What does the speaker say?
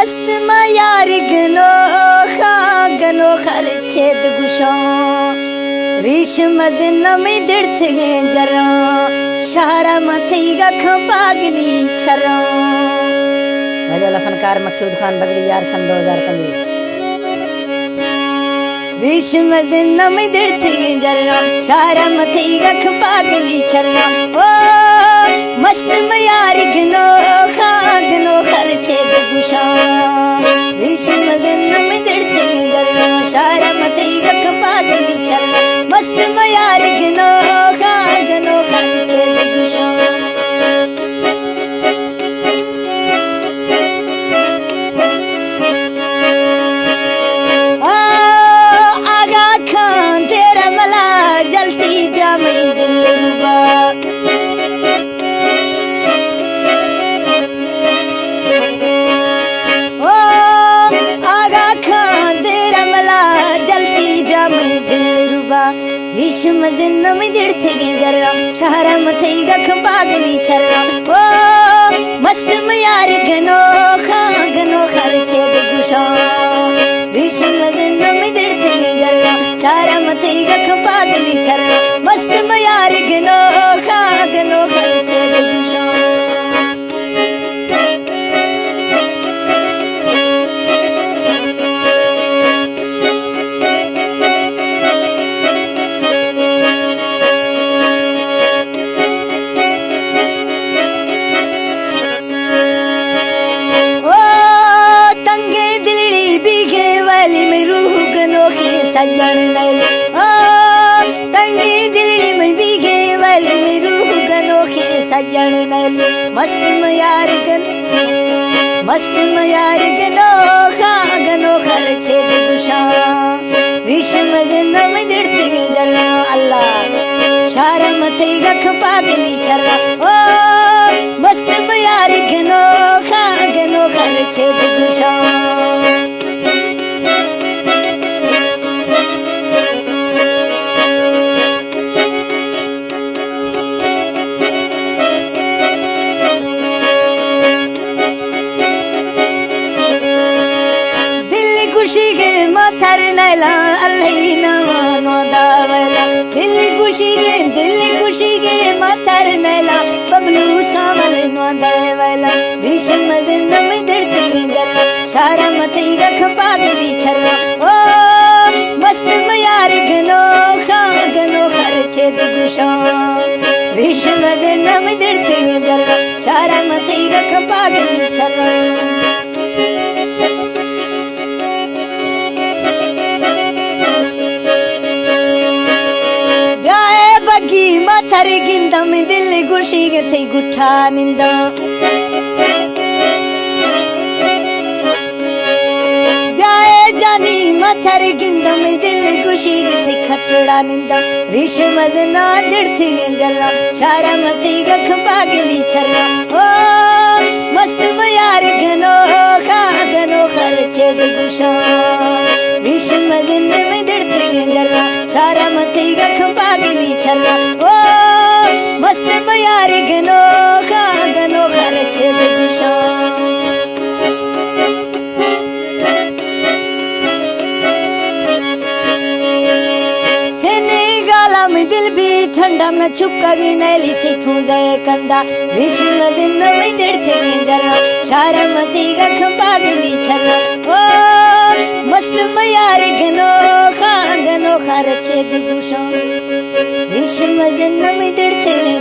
मस्त मायार गनो खा गनो खर छेद गुशा रेशम नमी दिर्थ गे जरा शहरा मथी गख पागली छरा। गजल फनकार मकसूद खान बगड़ी यार सन 2015। रेशम नमी दिर्थ गे जरा शहरा मथी गख पागली छरा। ओ मस्त मायार गनो खा गनो खर छेद गुशा रेशम नमी दिर्थ गे जरा शहरा मथी गख पागली छरा। मस्त मायार गनो खा गनो खर छेद गुशा। आगा खान तेरा मला जलती प्या मई दिल रुबा। आगा खान तेरा मला जलती प्या मई दिल रुबा। रेशम नमी दिर्थ गे जरा शहरा मथी गख पागली छरा। ओ मस्त मायार गनो खा गनो खर छेद गुशा रेशम नमी दिर्थ गे जरा शहरा मथी गख पागली छरा। मस्त मायार गनो खा गनो खर छेद गुशा। सजन नैली ओ तंगी दिल्ली में बीघे वाली में रूह गनो के सजन नैली। मस्त मायार गनो खा गनो खर छेद गुशा रेशम नमी दिर्थ गे जरा अल्लाह शहरा मथी गख पागली छरा। ओ मस्त मायार गनो खा गनो खर छेद गुशा। खुशी गे मथर नैला अल्लाह नवानो दावला। दिल्ली खुशी गे मथर नैला बबलू सावल नो दावला। रेशम नमी दिर्थ गे जरा शहरा मथी गख पागली छरा। ओ मस्त मायार गनो खा गनो खर छेद गुशा रेशम नमी दिर्थ गे जरा शहरा मथी गख पागली छरा। बगी मथर गिंदम दिल खुशी गे थी गुठा निंदा। ब्याए जानी मथर गिंदम दिल खुशी गे थी खटड़ा निंदा। रेशम ना दिर्थ गे जरा शहरा मथी गख पागली छरा। ओ मस्त मायार गनो खा गनो खर छेद गुशा रेशम नमी दिर्थ गे जरा शहरा मथी गख पागली छरा। ओ मस्त मायार गनो खा गनो खर छेद गुशा। सेनेगाला में दिल भी ठंडा में छुपका गी नैली थी फूजे कंडा रेशम नमी दिर्थ गे जरा शहरा मथी गख पागली छरा। ओ मस्त मायार गनो खा गनो खर छेद गुशा रेशम नमी दिर्थ गे